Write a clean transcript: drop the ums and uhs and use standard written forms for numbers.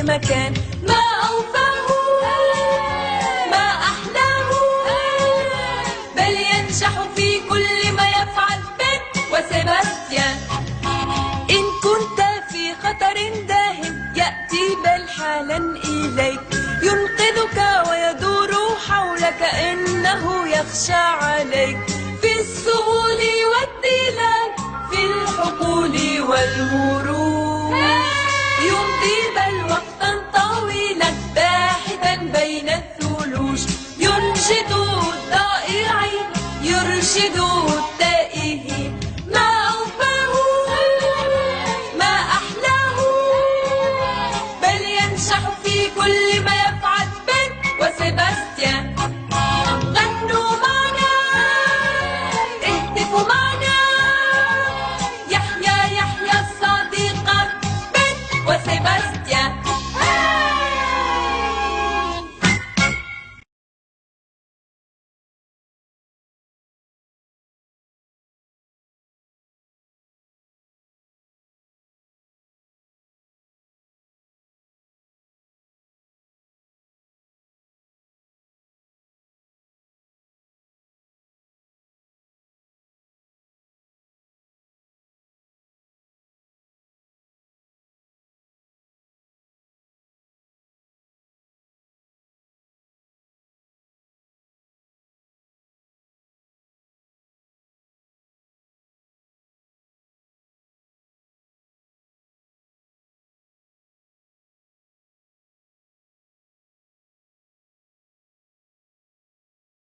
مكان. ما أوفاه ما أحلاه، بل ينجح في كل ما يفعل بن وسيباستيان. إن كنت في خطر داهم يأتي بل حالا إليك، ينقذك ويدور حولك إنه يخشى عليك. في السهول والدلال، في الحقول والهروب، يمضي بل وقتا طويلا باحثا بين الثلوج. ينشد الضائعين يرشد التائهين. ما أوفاه ما أحلاه، بل ينجح في كل ما يفعل بن وسيباستيان. غنوا معنا اهتفوا معنا، يحيى يحيى الصديقان بن وسيباستيان.